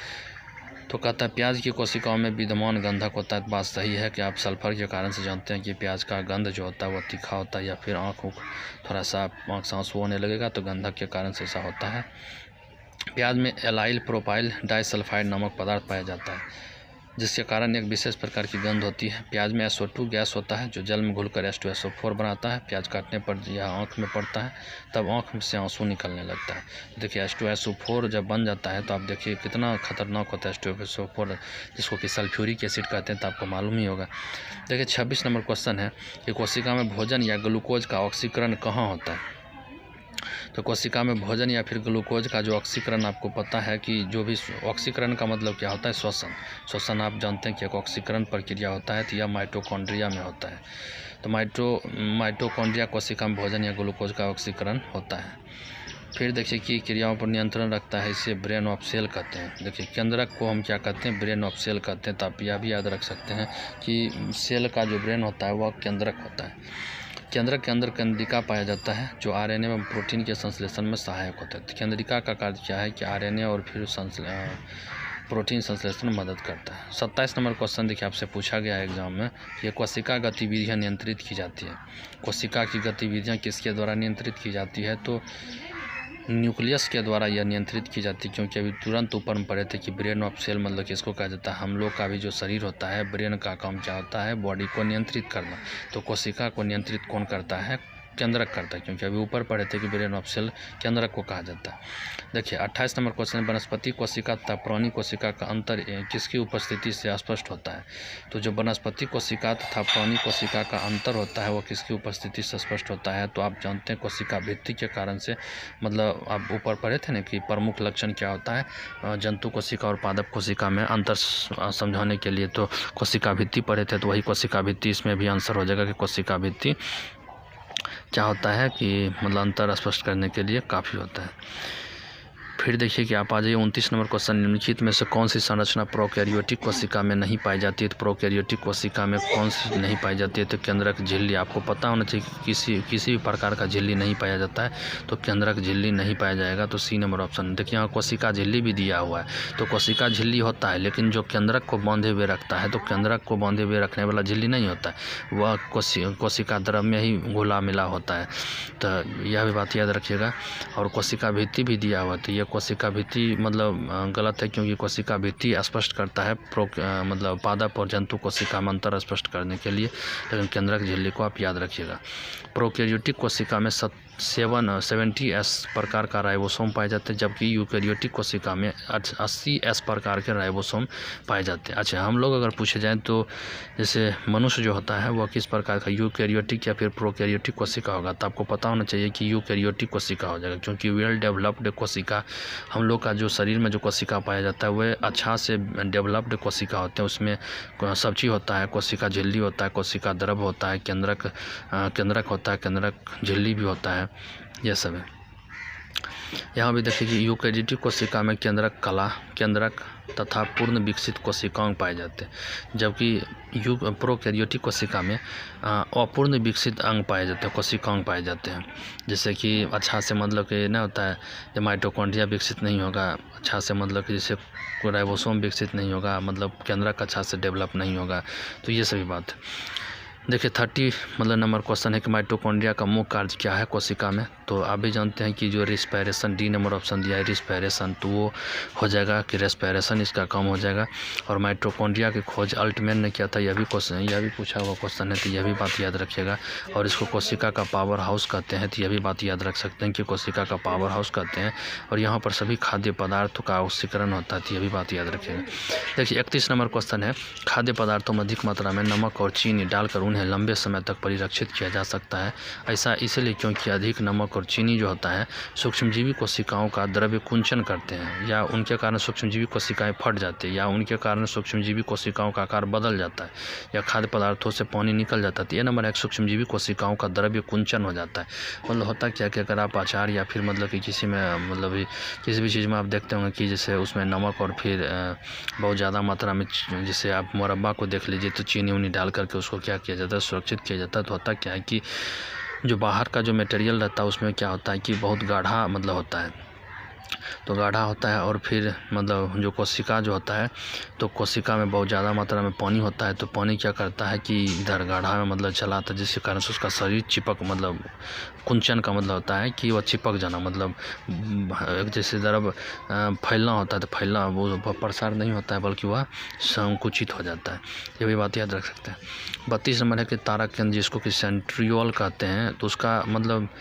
तो कहता है प्याज की कोशिकाओं में विद्यमान गंधक होता है। तो बात सही है कि आप सल्फर के कारण से जानते हैं कि प्याज का गंध जो होता है वो तीखा होता है, या फिर आँख थोड़ा सा आँख से आंसू होने लगेगा तो गंधक के कारण से ऐसा होता है। प्याज में एलाइल प्रोपाइल डाइसल्फाइड नामक पदार्थ पाया जाता है, जिसके कारण एक विशेष प्रकार की गंध होती है। प्याज में SO2 गैस होता है जो जल में घुलकर H2SO4 बनाता है। प्याज काटने पर यह आँख में पड़ता है, तब आँख से आंसू निकलने लगता है। देखिए H2SO4 जब बन जाता है तो आप देखिए कितना खतरनाक होता है H2SO4, जिसको कि सल्फ्यूरिक एसिड कहते हैं। तो आपको मालूम ही होगा। देखिए 26 नंबर क्वेश्चन है कि कोशिका में भोजन या ग्लूकोज का ऑक्सीकरण कहाँ होता है। तो कोशिका में भोजन या फिर ग्लूकोज का जो ऑक्सीकरण, आपको पता है कि जो भी ऑक्सीकरण का मतलब क्या होता है, श्वसन आप जानते हैं कि एक ऑक्सीकरण प्रक्रिया होता है। तो यह माइटोकॉन्ड्रिया में होता है। तो माइटोकॉन्ड्रिया कोशिका में भोजन या ग्लूकोज का ऑक्सीकरण होता है। फिर देखिए कि क्रियाओं पर नियंत्रण रखता है, इसे ब्रेन ऑफ सेल कहते हैं। देखिए केंद्रक को हम क्या कहते हैं, ब्रेन ऑफ सेल कहते हैं। तो आप यह भी याद रख सकते हैं कि सेल का जो ब्रेन होता है वह केंद्रक होता है। केंद्रक के अंदर केंद्रिका पाया जाता है जो RNA व प्रोटीन के संश्लेषण में सहायक होता है। केंद्रिका का कार्य क्या है कि RNA और फिर प्रोटीन संश्लेषण में मदद करता है। 27 नंबर क्वेश्चन देखिए आपसे पूछा गया है एग्जाम में, ये कोशिका गतिविधियाँ नियंत्रित की जाती है। कोशिका की गतिविधियाँ किसके द्वारा नियंत्रित की जाती है, तो न्यूक्लियस के द्वारा यह नियंत्रित की जाती है। क्योंकि अभी तुरंत ऊपर में पढ़े थे कि ब्रेन ऑफ सेल मतलब किसको कहा जाता है, हम लोग का भी जो शरीर होता है, ब्रेन का काम क्या होता है, बॉडी को नियंत्रित करना। तो कोशिका को नियंत्रित कौन करता है, केंद्रक करता है। क्योंकि अभी ऊपर पढ़े थे कि ब्रेन ऑफ सेल केंद्रक को कहा जाता है। देखिए 28 नंबर क्वेश्चन, वनस्पति कोशिका तथा प्राणी कोशिका का अंतर किसकी उपस्थिति से स्पष्ट होता है। तो जो वनस्पति कोशिका तथा प्राणी कोशिका का अंतर होता है वो किसकी उपस्थिति से स्पष्ट होता है। तो आप जानते हैं कोशिका भित्ति के कारण से, मतलब आप ऊपर पढ़े थे ना कि प्रमुख लक्षण क्या होता है जंतु कोशिका और पादप कोशिका में अंतर समझाने के लिए। तो कोशिका भित्ति पढ़े थे, तो वही कोशिका भित्ति इसमें भी आंसर हो जाएगा कि कोशिका भित्ति क्या होता है कि मतलब अंतर स्पष्ट करने के लिए काफ़ी होता है। फिर देखिए कि आप आ जाइए 29 नंबर क्वेश्चन, निम्नलिखित में से कौन सी संरचना प्रोकैरियोटिक कोशिका में नहीं पाई जाती है। तो प्रोकैरियोटिक कोशिका में कौन सी नहीं पाई जाती है, तो केंद्रक झिल्ली। आपको पता होना चाहिए कि किसी भी प्रकार का झिल्ली नहीं पाया जाता है, तो केंद्रक झिल्ली नहीं पाया जाएगा। तो सी नंबर ऑप्शन। देखिए यहाँ कोशिका झिल्ली भी दिया हुआ है। तो कोशिका झिल्ली होता है, लेकिन जो केंद्रक को बांधे हुए रखता है, तो केंद्रक को बांधे हुए रखने वाला झिल्ली नहीं होता है, वह कोशिका द्रव में ही घुला मिला होता है। तो यह भी बात याद रखिएगा। और कोशिका भित्ति भी दिया हुआ, तो यह कोशिका भित्ति मतलब गलत है, क्योंकि कोशिका भित्ति स्पष्ट करता है मतलब पादप और जंतु कोशिका में अंतर स्पष्ट करने के लिए। लेकिन केंद्रक झिल्ली को आप याद रखिएगा। प्रोकैरियोटिक कोशिका में 70S प्रकार का राइबोसोम पाए जाते हैं, जबकि यूकैरियोटिक कोशिका में 80S प्रकार के राइबोसोम पाए जाते हैं। अच्छा, हम लोग अगर पूछे जाएँ तो जैसे मनुष्य जो होता है वह किस प्रकार का, यूकैरियोटिक या फिर प्रोकैरियोटिक कोशिका होगा। तो आपको पता होना चाहिए कि यूकैरियोटिक कोशिका हो जाएगा, क्योंकि वेल डेवलप्ड कोशिका, हम लोग का जो शरीर में जो कोशिका पाया जाता है वह अच्छा से डेवलप्ड कोशिका होते हैं। उसमें सब चीज़ होता है, कोशिका झिल्ली होता है, कोशिका द्रव होता है, केंद्रक होता है, केंद्रक झिल्ली भी होता है, यह सब है। यहाँ भी देखिए कि यूकैरियोटिक कोशिका में केंद्रक तथा पूर्ण विकसित कोशिकाएं पाए जाते हैं, जबकि प्रोकैरियोटिक कोशिका में अपूर्ण विकसित अंग पाए जाते हैं, कोशिकाएं पाए जाते हैं। जैसे कि अच्छा से मतलब कि ना होता है, जब माइटोकॉन्ड्रिया विकसित नहीं होगा अच्छा से, मतलब कि जैसे राइबोसोम विकसित नहीं होगा, मतलब केंद्रक अच्छा से डेवलप नहीं होगा, तो ये सभी बात है। देखिए 30 मतलब नंबर क्वेश्चन है कि माइटोकॉन्ड्रिया का मुख्य कार्य क्या है कोशिका में। तो आप भी जानते हैं कि जो रेस्पिरेशन, डी नंबर ऑप्शन दिया है रेस्पिरेशन, तो वो हो जाएगा कि रेस्पिरेशन इसका कम हो जाएगा। और माइटोकॉन्ड्रिया की खोज अल्टमैन ने किया था, यह भी क्वेश्चन, यह भी पूछा हुआ क्वेश्चन है, तो यह भी बात याद रखिएगा। और इसको कोशिका का पावर हाउस कहते हैं, तो यह भी बात याद रख सकते हैं कि कोशिका का पावर हाउस कहते हैं। और यहाँ पर सभी खाद्य पदार्थों का ऑक्सीकरण होता है, तो यह भी बात याद रखिएगा। देखिए 31 नंबर क्वेश्चन है, खाद्य पदार्थों में अधिक मात्रा में नमक और चीनी डालकर उन्हें लंबे समय तक परिरक्षित किया जा सकता है। ऐसा इसलिए क्योंकि अधिक नमक और चीनी जो होता है सूक्ष्मजीवी कोशिकाओं का द्रव्य कुंचन करते हैं, या उनके कारण सूक्ष्मजीवी कोशिकाएं फट जाती है, या उनके कारण सूक्ष्मजीवी कोशिकाओं का आकार बदल जाता है, या खाद्य पदार्थों से पानी निकल जाता है। तो ये नंबर 1 सूक्ष्मजीवी कोशिकाओं का द्रव्य कुंचन हो जाता है। मतलब होता क्या कि अगर आप अचार या फिर मतलब कि किसी में मतलब किसी भी चीज़ में आप देखते होंगे कि जैसे उसमें नमक और फिर बहुत ज़्यादा मात्रा में, जैसे आप मुरब्बा को देख लीजिए, तो चीनी उनी डाल करके उसको क्या किया जाता है, सुरक्षित किया जाता है। तो होता क्या है कि जो बाहर का जो मटेरियल रहता है उसमें क्या होता है कि बहुत गाढ़ा मतलब होता है, तो गाढ़ा होता है। और फिर मतलब जो कोशिका जो होता है, तो कोशिका में बहुत ज़्यादा मात्रा में पानी होता है, तो पानी क्या करता है कि इधर गाढ़ा में मतलब चला आता है, जिसके कारण से उसका शरीर चिपक, मतलब कुंचन का मतलब होता है कि वह चिपक जाना, मतलब जैसे द्रव फैलना होता है, तो फैलना वो प्रसार नहीं होता है बल्कि वह संकुचित हो जाता है। ये भी बात याद रख सकते हैं। 32 नंबर है कि तारक केंद्र, जिसको कि सेंट्रियोल कहते हैं, तो उसका मतलब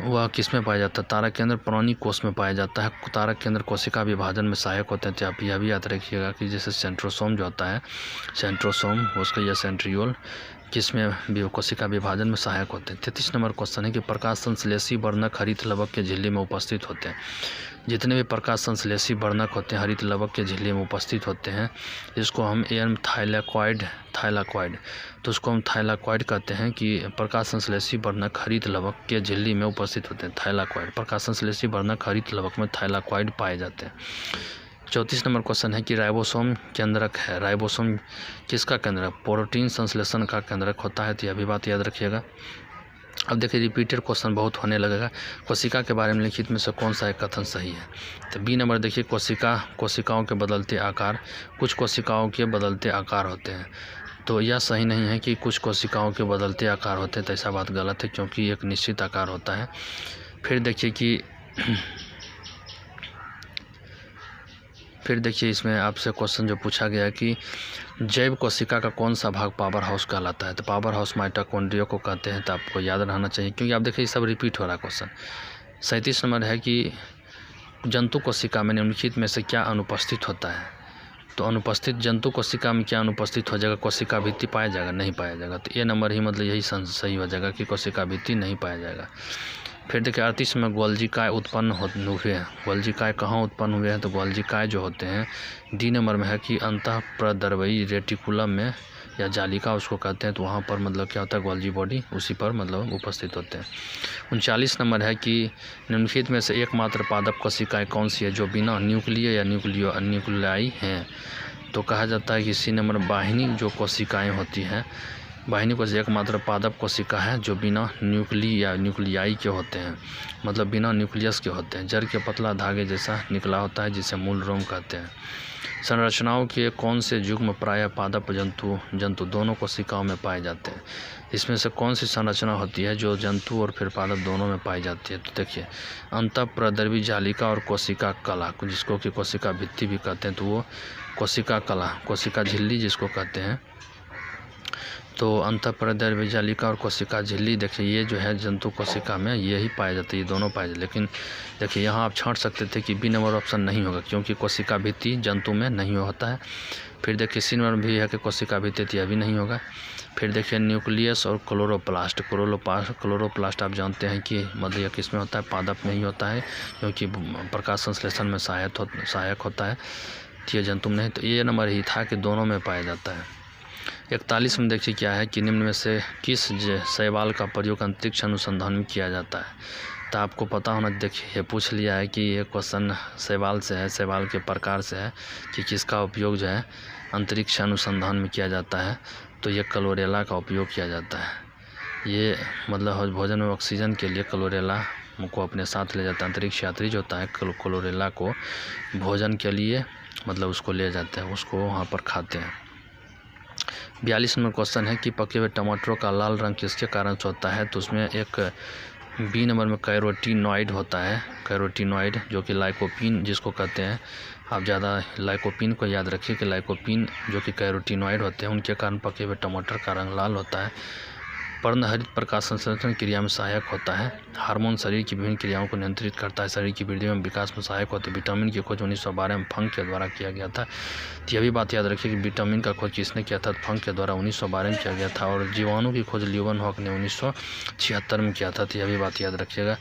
वह किस में पाया जाता है, तारक केंद्र प्राणी कोष में पाया जाता है। तारक केंद्र कोशिका विभाजन में सहायक होते हैं। तो आप यह भी याद रखिएगा कि जैसे सेंट्रोसोम जो होता है, सेंट्रोसोम उसका यह सेंट्रियोल किसमें कोशिका विभाजन में सहायक होते हैं। 33 नंबर क्वेश्चन है कि प्रकाश संश्लेषी वर्णक हरित लवक के झिल्ली में उपस्थित होते हैं। जितने भी प्रकाश संश्लेषी वर्णक होते हैं हरित लवक के झिल्ली में उपस्थित होते हैं, इसको हम एम थाइलाकॉइड, तो उसको हम थाइलाकॉइड कहते हैं कि प्रकाश संश्लेषी वर्णक हरित लवक के झिल्ली में उपस्थित होते हैं। थाइलाकॉइड, प्रकाश संश्लेषी वर्णक हरित लवक में थाइलाकॉइड पाए जाते हैं। 34 नंबर क्वेश्चन है कि राइबोसोम केंद्रक है। राइबोसोम किसका केंद्रक, प्रोटीन संश्लेषण का केंद्रक होता है, तो यह भी बात याद रखिएगा। अब देखिए रिपीटेड क्वेश्चन बहुत होने लगेगा। कोशिका के बारे में लिखित में से कौन सा एक कथन सही है। तो बी नंबर देखिए, कोशिकाओं के बदलते आकार, कुछ कोशिकाओं के बदलते आकार होते हैं। तो यह सही नहीं है कि कुछ कोशिकाओं के बदलते आकार होते हैं, तो ऐसा बात गलत है, क्योंकि एक निश्चित आकार होता है। फिर देखिए इसमें आपसे क्वेश्चन जो पूछा गया कि जैव कोशिका का कौन सा भाग पावर हाउस कहलाता है। तो पावर हाउस माइटोकॉन्ड्रिया को कहते हैं। तो आपको याद रहना चाहिए, क्योंकि आप देखिए सब रिपीट हो रहा है क्वेश्चन। 37 नंबर है कि जंतु कोशिका में निम्नलिखित में से क्या अनुपस्थित होता है। तो अनुपस्थित जंतु कोशिका में क्या अनुपस्थित हो जाएगा, कोशिका भित्ति पाया जाएगा, नहीं पाया जाएगा। तो ये नंबर ही मतलब यही सही हो जाएगा कि कोशिका भित्ति नहीं पाया जाएगा। फिर देखिए 38 में गोल्जिकाय उत्पन्न हुए हैं। गोल्जिकाय कहाँ उत्पन्न हुए हैं, तो गोल्जिकाय जो होते हैं डी नंबर में है कि अंतःप्रद्रवयी रेटिकुलम में, या जालिका उसको कहते हैं, तो वहाँ पर मतलब क्या होता है गोल्जी बॉडी उसी पर मतलब उपस्थित होते हैं। 39 नंबर है कि निम्नलिखित में से एकमात्र पादप कोशिकाएँ कौन सी है जो बिना न्यूक्लिय या न्यूक्लियाई हैं। तो कहा जाता है कि सी नंबर वाहिनी जो कोशिकाएँ होती हैं, वाहिनी कोशिका एकमात्र पादप कोशिका है जो बिना न्यूक्ली या न्यूक्लियाई के होते हैं, मतलब बिना न्यूक्लियस के होते हैं। जड़ के पतला धागे जैसा निकला होता है, जिसे मूल रोम कहते हैं। संरचनाओं के कौन से युग्म प्रायः पादप जंतु दोनों कोशिकाओं में पाए जाते हैं। इसमें से कौन सी संरचना होती है जो जंतु और फिर पादप दोनों में पाई जाती है। तो देखिए अंतःप्रद्रवी जालिका और कोशिका कला, जिसको कि कोशिका भित्ति भी कहते हैं, तो वो कोशिका कला, कोशिका झिल्ली जिसको कहते हैं। तो अंतःप्रद्रवी जालिका और कोशिका झिल्ली देखिए ये जो है जंतु कोशिका में यही पाए जाते हैं, ये दोनों पाए जाते। लेकिन देखिए यहाँ आप छांट सकते थे कि बी नंबर ऑप्शन नहीं होगा, क्योंकि कोशिका भित्ति जंतु में नहीं होता है। फिर देखिए सी नंबर भी है कि कोशिका भित्ति, यह भी नहीं होगा। फिर देखिए न्यूक्लियस और क्लोरोप्लास्ट आप जानते हैं कि मतलब यह किस में होता है, पादप में ही होता है, क्योंकि प्रकाश संश्लेषण में सहायक होता है। ये जंतु में नहीं, तो ये नंबर ही था कि दोनों में पाया जाता है। 41 में देखिए क्या है कि निम्न में से किस शैवाल का प्रयोग अंतरिक्ष अनुसंधान में किया जाता है। तो आपको पता होना, देखिए पूछ लिया है कि ये क्वेश्चन शैवाल से है, शैवाल के प्रकार से है कि किसका उपयोग जो है अंतरिक्ष अनुसंधान में किया जाता है, तो ये क्लोरेला का उपयोग किया जाता है। ये मतलब भोजन में ऑक्सीजन के लिए क्लोरेला को अपने साथ ले जाता है। अंतरिक्ष यात्री जो होता है क्लोरेला को भोजन के लिए मतलब उसको ले जाते हैं, उसको वहाँ पर खाते हैं। 42 नंबर क्वेश्चन है कि पके हुए टमाटरों का लाल रंग किसके कारण से होता है, तो उसमें एक बी नंबर में कैरोटीनॉइड होता है, कैरोटीनॉइड जो कि लाइकोपीन जिसको कहते हैं। आप ज़्यादा लाइकोपीन को याद रखिए कि लाइकोपीन जो कि कैरोटीनॉइड होते हैं, उनके कारण पके हुए टमाटर का रंग लाल होता है। पर्णहरित प्रकाश संश्लेषण क्रिया में सहायक होता है। हार्मोन शरीर की विभिन्न क्रियाओं को नियंत्रित करता है, शरीर की वृद्धि एवं विकास में सहायक होते हैं। विटामिन की खोज 1912 में फंक के द्वारा किया गया था। तो यह भी बात याद रखिए कि विटामिन का खोज किसने किया था, फंक के द्वारा 1912 में किया गया था। और जीवाणु की खोज ल्यूवेनहॉक ने 1976 में किया था। तो यह भी बात याद रखिएगा।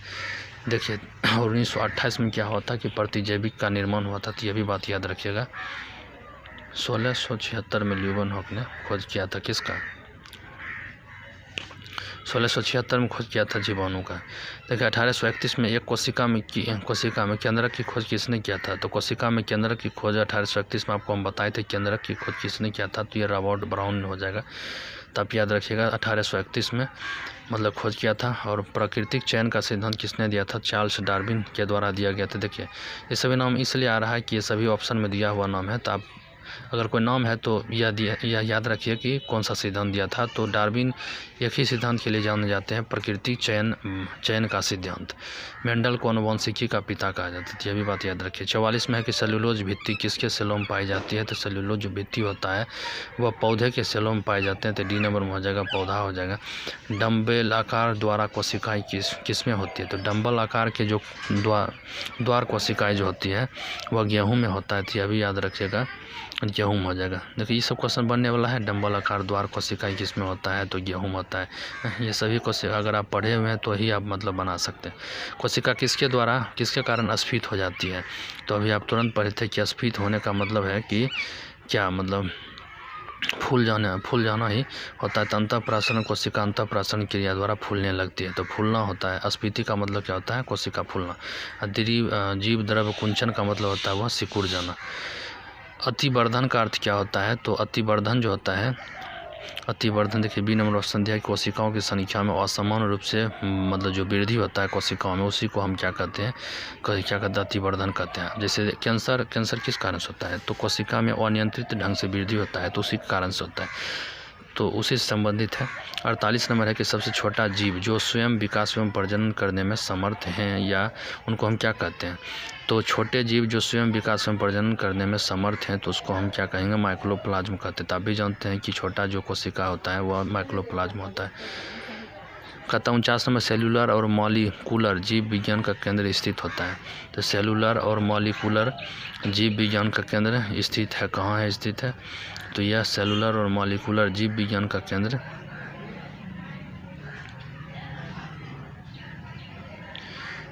देखिए 1928 में क्या हुआ था कि प्रतिजैविक का निर्माण हुआ था। तो यह भी बात याद रखिएगा। 1676 में ल्यूवेनहॉक ने खोज किया था किसका, 1676 में खोज किया था जीवाणु का। देखिए 1831 में एक कोशिका में केंद्रक की खोज किसने किया था, तो कोशिका में केंद्रक की खोज 1831 में आपको हम बताए थे केंद्रक की खोज किसने किया था, तो ये रॉबर्ट ब्राउन हो जाएगा। तब याद रखिएगा 1831 में मतलब खोज किया था। और प्राकृतिक चयन का सिद्धांत किसने दिया था, चार्ल्स डार्विन के द्वारा दिया गया था। देखिए ये सभी नाम इसलिए आ रहा है कि ये सभी ऑप्शन में दिया हुआ नाम है, तो आप अगर कोई नाम है तो यह याद रखिए कि कौन सा सिद्धांत दिया था। तो डार्विन एक ही सिद्धांत के लिए जाने जाते हैं, प्राकृतिक चयन का सिद्धांत। मेंडल को आनुवंशिकी का पिता कहा जाता है, यह भी बात याद रखिए। 44 में है कि सेलुलोज भित्ति किसके सेलों में पाई जाती है, तो सेलुलोज जो भित्ति होता है वह पौधे के सेलों में पाए जाते हैं। तो डी नंबर में हो जाएगा, पौधा हो जाएगा। डम्बल आकार द्वारा कोशिकाएँ किस में होती है, तो डम्बल आकार के जो द्वार कोशिकाएँ जो होती है वह गेहूँ में होता है। तो यह भी याद रखिएगा, गेहूँ हो जाएगा। देखिए ये सब क्वेश्चन बनने वाला है। डम्बल आकार द्वार कोशिकाएँ किसमें होता है, तो गेहूँ होता है। ये सभी कोशिका अगर आप पढ़े हुए हैं तो ही आप मतलब बना सकते हैं। कोशिका किसके कारण स्फीत हो जाती है, तो अभी आप तुरंत पढ़े थे कि स्फीत होने का मतलब है कि क्या मतलब फूल जाना ही होता है। तो अंतःप्राशन कोशिका अंतःप्राशन क्रिया द्वारा फूलने लगती है, तो फूलना होता है। स्फीति का मतलब क्या होता है, कोशिका फूलना। जीव द्रव कुंचन का मतलब होता है वह सिकुड़ जाना। अतिवर्धन का अर्थ क्या होता है, तो अतिवर्धन जो होता है, अतिवर्धन देखिए बी नंबर ऑप्शन दिया है। कोशिकाओं की संख्या में असमान रूप से मतलब जो वृद्धि होता है कोशिकाओं में, उसी को हम क्या कहते हैं, अतिवर्धन कहते हैं। जैसे कैंसर किस कारण से होता है, तो कोशिका में अनियंत्रित ढंग से वृद्धि होता है, तो उसी के कारण से होता है, तो उसी से संबंधित है। 48 नंबर है कि सबसे छोटा जीव जो स्वयं विकास एवं प्रजनन करने में समर्थ हैं या उनको हम क्या कहते हैं, तो छोटे जीव जो स्वयं विकास एवं प्रजनन करने में समर्थ हैं तो उसको हम क्या कहेंगे, माइक्रोप्लाज्म कहते हैं। तो आप भी जानते हैं कि छोटा जो कोशिका होता है वह माइक्रोप्लाज्म होता है। कहता 49 नंबर सेलुलर और मॉलिक्यूलर जीव विज्ञान का केंद्र स्थित होता है, तो सेलुलर और मॉलिक्यूलर जीव विज्ञान का केंद्र स्थित है, कहाँ है स्थित है, तो यह सेलुलर और मॉलिक्यूलर जीव विज्ञान का केंद्र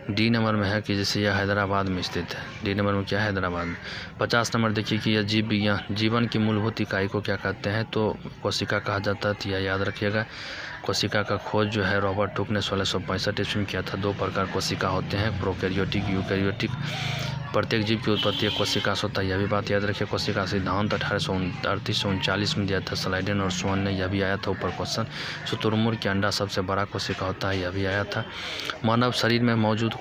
डी नंबर में है कि जैसे यह हैदराबाद में स्थित है। डी नंबर में क्या है, हैदराबाद में। 50 नंबर देखिए कि यह जीव विज्ञान जीवन की मूलभूत इकाई को क्या कहते हैं, तो कोशिका कहा जाता है। तो यह याद रखिएगा। कोशिका का खोज जो है रॉबर्ट हुक ने 1665 ईस्वी में किया था। दो प्रकार कोशिका होते हैं, प्रोकैरियोटिक यूकैरियोटिक। प्रत्येक जीव की उत्पत्ति एक कोशिका से होता है, यह भी बात याद रखिए। कोशिका सिद्धांत 1838 से 39 में दिया था स्लाइडेन और स्वान ने, यह भी आया था ऊपर क्वेश्चन। शुतुरमुर्ग के अंडा सबसे बड़ा कोशिका होता है, यह भी आया था। मानव शरीर में मौजूद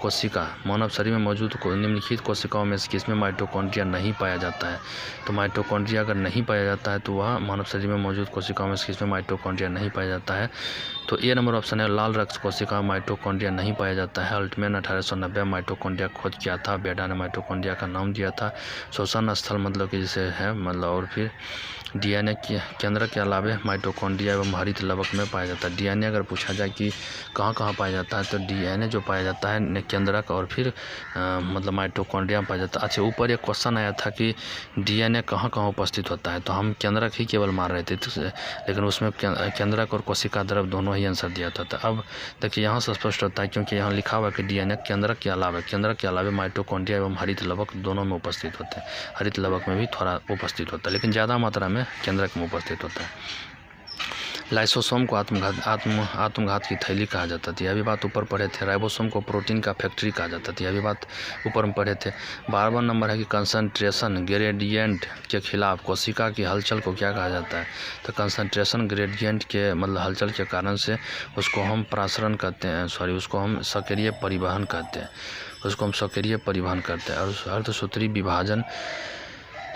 निम्नलिखित कोशिकाओं में से किसमें माइटोकॉन्ड्रिया नहीं पाया जाता है, तो माइटोकॉन्ड्रिया अगर नहीं पाया जाता है तो वह मानव शरीर में मौजूद कोशिकाओं में से किसमें माइटोकॉन्ड्रिया नहीं पाया जाता है, तो ए नंबर ऑप्शन है। लाल रक्त कोशिका माइटोकॉन्ड्रिया नहीं पाया जाता है। अल्टमैन 1890 माइटोकॉन्ड्रिया खोज किया था। बेडा ने माइटोकॉन्ड्रिया का नाम दिया था। श्वसन स्थल मतलब कि जैसे है मतलब, और फिर डीएनए के केंद्र के अलावे माइटोकॉन्ड्रिया एवं हरित लवक में पाया जाता है। डीएनए अगर पूछा जाए कि कहाँ कहाँ पाया जाता है, तो डीएनए जो पाया जाता है केंद्रक और फिर मतलब माइटोकॉन्ड्रिया में पाया जाता है। अच्छा, ऊपर एक क्वेश्चन आया था कि डीएनए कहाँ कहाँ उपस्थित होता है, तो हम केंद्रक ही केवल मार रहे थे, लेकिन उसमें केंद्रक और कोशिका द्रव दोनों ही आंसर दिया था। अब देखिए यहाँ से स्पष्ट होता है, क्योंकि यहाँ लिखा हुआ है कि डीएनए केंद्रक के अलावा माइटोकॉन्ड्रिया एवं हरित लवक दोनों में उपस्थित होते हैं। हरित लवक में भी थोड़ा उपस्थित होता है, लेकिन ज़्यादा मात्रा में केंद्रक में उपस्थित होता है। लाइसोसोम को आत्मघात की थैली कहा जाता था, यह भी बात ऊपर पढ़े थे। राइबोसोम को प्रोटीन का फैक्ट्री कहा जाता था, यह भी बात ऊपर में पढ़े थे। 12वां नंबर है कि कंसंट्रेशन ग्रेडियंट के खिलाफ कोशिका की हलचल को क्या कहा जाता है? तो कंसंट्रेशन ग्रेडियंट के मतलब हलचल के कारण से उसको हम प्रासरण कहते हैं, उसको हम सक्रिय परिवहन कहते हैं, और अर्धसूत्री विभाजन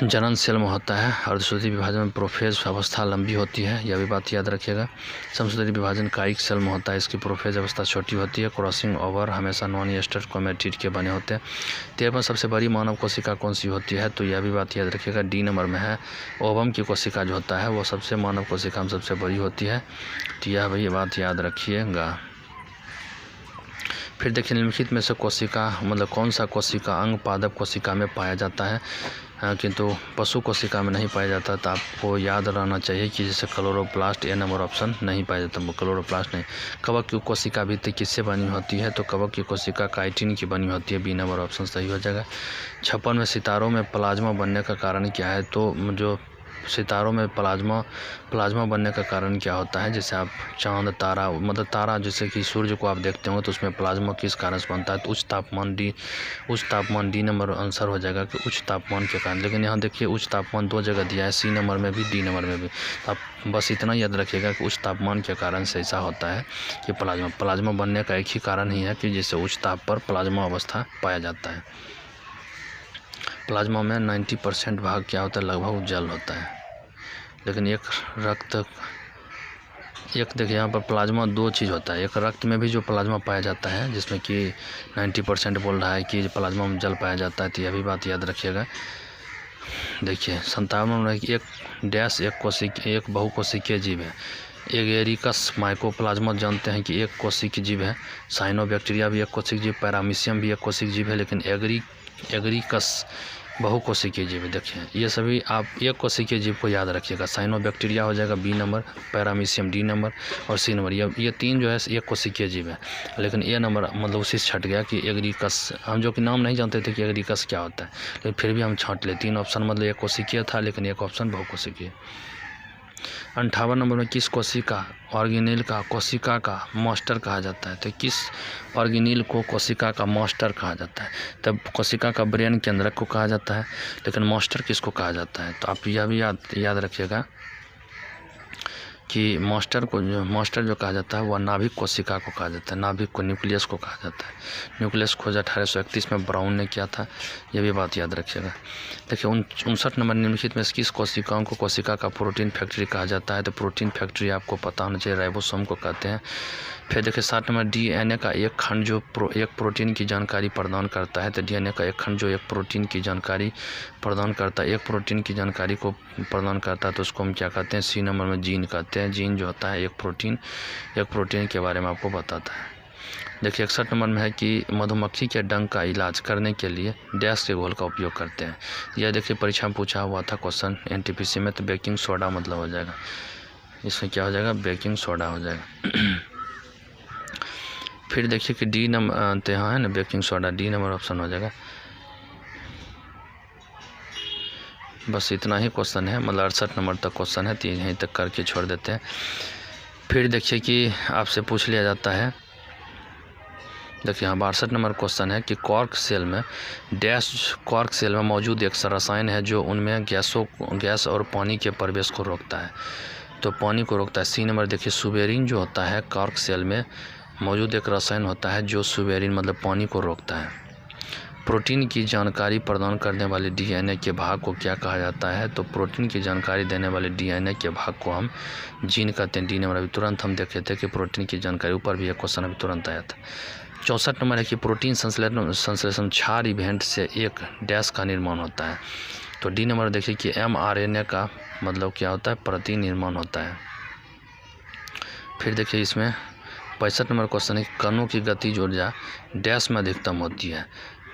जनन सेल में होता है। अर्धसूत्री विभाजन में प्रोफेज अवस्था लंबी होती है, यह भी बात याद रखिएगा। समसूत्री विभाजन कायिक सेल में होता है, इसकी प्रोफेज अवस्था छोटी होती है। क्रॉसिंग ओवर हमेशा नॉन एस्टर क्रोमेटिड के बने होते हैं। 13वां सबसे बड़ी मानव कोशिका कौन सी होती है? तो यह भी बात याद रखिएगा, डी नंबर में है। ओवम की कोशिका जो होता है वो सबसे मानव कोशिका में सबसे बड़ी होती है, तो यह भी बात याद रखिएगा। फिर देखिए निम्नलिखित में से कोशिका मतलब कौन सा कोशिका अंग पादप कोशिका में पाया जाता है, किंतु पशु कोशिका में नहीं पाया जाता। तो आपको याद रहना चाहिए कि जैसे क्लोरोप्लास्ट, ए नंबर ऑप्शन नहीं पाया जाता, क्लोरोप्लास्ट नहीं। कवक की कोशिका भित्ति किससे बनी होती है? तो कवक की कोशिका काइटिन की बनी होती है, बी नंबर ऑप्शन सही हो जाएगा। 56 में सितारों में प्लाज्मा बनने का कारण क्या है? तो जो सितारों में प्लाज्मा बनने का कारण क्या होता है? जैसे आप चांद, तारा मतलब तारा जैसे कि सूर्य को आप देखते होंगे तो उसमें प्लाज्मा किस कारण से बनता है? तो उच्च तापमान डी नंबर आंसर हो जाएगा कि उच्च तापमान के कारण। लेकिन यहाँ देखिए उच्च तापमान 2 जगह दिया है, सी नंबर में भी, डी नंबर में भी। तो आप बस इतना याद रखिएगा कि उच्च तापमान के कारण से ऐसा होता है कि प्लाज्मा बनने का एक ही कारण ही है कि जैसे उच्च ताप पर प्लाज्मा अवस्था पाया जाता है। प्लाज्मा में 90% भाग क्या होता है? लगभग जल होता है। लेकिन एक देखिए यहाँ पर प्लाज्मा 2 चीज़ होता है, एक रक्त में भी जो प्लाज्मा पाया जाता है जिसमें कि 90% बोल रहा है कि प्लाज्मा में जल पाया जाता है, तो यह भी बात याद रखिएगा। देखिए 57 नंबर एक बहुकोशिकीय जीव है। एगेरिकस माइकोप्लाज्मा जानते हैं कि एक कोशिकीय जीव है। साइनोबैक्टीरिया भी एक कोशिकीय जीव, पैरामीशियम भी एक कोशिकीय जीव है, लेकिन एगरिकस बहुकोशिकीय जीव। देखिए ये सभी आप एक कोशिकीय जीव को याद रखिएगा। साइनोबैक्टीरिया हो जाएगा B number, paramecium D number और सी नंबर। ये 3 जो है एक कोशिकीय जीव है, लेकिन ए नंबर मतलब उसी से छट गया कि एगरिकस। हम जो कि नाम नहीं जानते थे कि एगरिकस क्या होता है, लेकिन फिर भी हम छांट ले। 3 ऑप्शन मतलब एक कोशिकीय था, लेकिन एक ऑप्शन बहुकोशिकीय। 58 नंबर में किस ऑर्गेनेल का कोशिका का मास्टर कहा जाता है? तो किस ऑर्गेनेल को कोशिका का मास्टर कहा जाता है? तब कोशिका का ब्रेन केंद्रक को कहा जाता है, लेकिन मास्टर किसको कहा जाता है? तो आप यह भी याद रखिएगा कि मास्टर जो कहा जाता है वह नाभिक कोशिका को कहा जाता है, नाभिक को, न्यूक्लियस को कहा जाता है। न्यूक्लियस खोज 1831 में ब्राउन ने किया था, यह भी बात याद रखिएगा। देखिए 59 नंबर निम्नलिखित में किस कोशिकाओं को कोशिका का प्रोटीन फैक्ट्री कहा जाता है? तो प्रोटीन फैक्ट्री आपको पता होना चाहिए, राइबोसोम को कहते हैं। फिर देखिए 60 नंबर डीएनए का एक खंड जो एक प्रोटीन की जानकारी प्रदान करता है। तो डीएनए का एक खंड जो एक प्रोटीन की जानकारी प्रदान करता है, एक प्रोटीन की जानकारी को प्रदान करता है, तो उसको हम क्या कहते हैं? सी नंबर में जीन कहते हैं। जीन जो होता है एक प्रोटीन के बारे में आपको बताता है। देखिए 61 नंबर में है कि मधुमक्खी के डंक का इलाज करने के लिए डैश के घोल का उपयोग करते हैं। यह देखिए परीक्षा में पूछा हुआ था क्वेश्चन एनटीपीसी में, तो बेकिंग सोडा मतलब हो जाएगा, इसमें क्या हो जाएगा? बेकिंग सोडा हो जाएगा। फिर देखिए कि डी नंबर तो यहाँ है ना baking soda, D number option हो जाएगा। बस इतना ही क्वेश्चन है, मतलब 68 नंबर तक क्वेश्चन है, तो यहीं तक करके छोड़ देते हैं। फिर देखिए कि आपसे पूछ लिया जाता है, देखिए यहाँ 62 नंबर क्वेश्चन है कि कॉर्क सेल में मौजूद एक रसायन है जो उनमें गैस और पानी के प्रवेश को रोकता है। तो पानी को रोकता है, सी नंबर। देखिए सुबेरिन जो होता है कॉर्क सेल में मौजूद एक रसायन होता है जो सुबेरिन मतलब पानी को रोकता है। प्रोटीन की जानकारी प्रदान करने वाले डीएनए के भाग को क्या कहा जाता है? तो प्रोटीन की जानकारी देने वाले डीएनए के भाग को हम जीन कहते हैं, डी नंबर। अभी तुरंत हम देखे थे कि प्रोटीन की जानकारी, ऊपर भी एक क्वेश्चन अभी तुरंत आया था। 64 नंबर है कि प्रोटीन संश्लेषण क्षार इवेंट से एक डैश का निर्माण होता है। तो डी नंबर देखिए कि mRNA का मतलब क्या होता है? प्रति निर्माण होता है। फिर देखिए इसमें 65 नंबर क्वेश्चन है कणों की गतिज ऊर्जा डैश में अधिकतम होती है।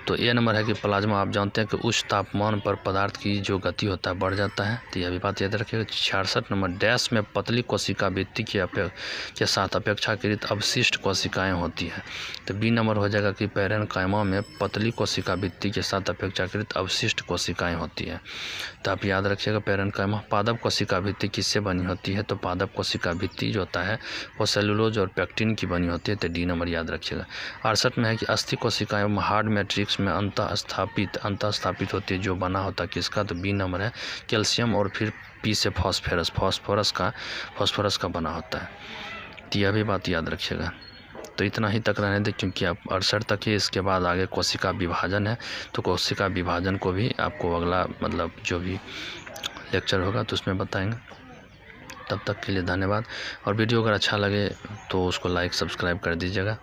तो ए नंबर है कि प्लाज्मा आप जानते हैं कि उच्च तापमान पर पदार्थ की जो गति होता है बढ़ जाता है, तो यह भी बात याद रखिएगा। 66 नंबर डैश में पतली कोशिका वृत्ति के साथ अपेक्षाकृत अवशिष्ट कोशिकाएं होती हैं, तो बी नंबर हो जाएगा कि पैरेन्काइमा में पतली कोशिका वृत्ति के साथ अपेक्षाकृत अवशिष्ट कोशिकाएं होती हैं। तो आप याद रखिएगा पैरेन्काइमा। पादप कोशिका वृत्ति किससे बनी होती है, तो पादप कोशिका वृत्ति जो होता है वो सेलुलोज और पेक्टिन की बनी होती है, तो डी नंबर याद रखिएगा। 68 में है कि अस्थि कोशिकाएं हार्ड मैट्रिक्स में अंतः स्थापित होती है, जो बना होता है किसका, तो बी नंबर है कैल्शियम और फिर पी से फॉस्फोरस का बना होता है, तो यह भी बात याद रखिएगा। तो इतना ही तक रहने दें क्योंकि आप 68 तक ही, इसके बाद आगे कोशिका विभाजन है, तो कोशिका विभाजन को भी आपको अगला मतलब जो भी लेक्चर होगा तो उसमें बताएंगे। तब तक के लिए धन्यवाद, और वीडियो अगर अच्छा लगे तो उसको लाइक सब्सक्राइब कर दीजिएगा।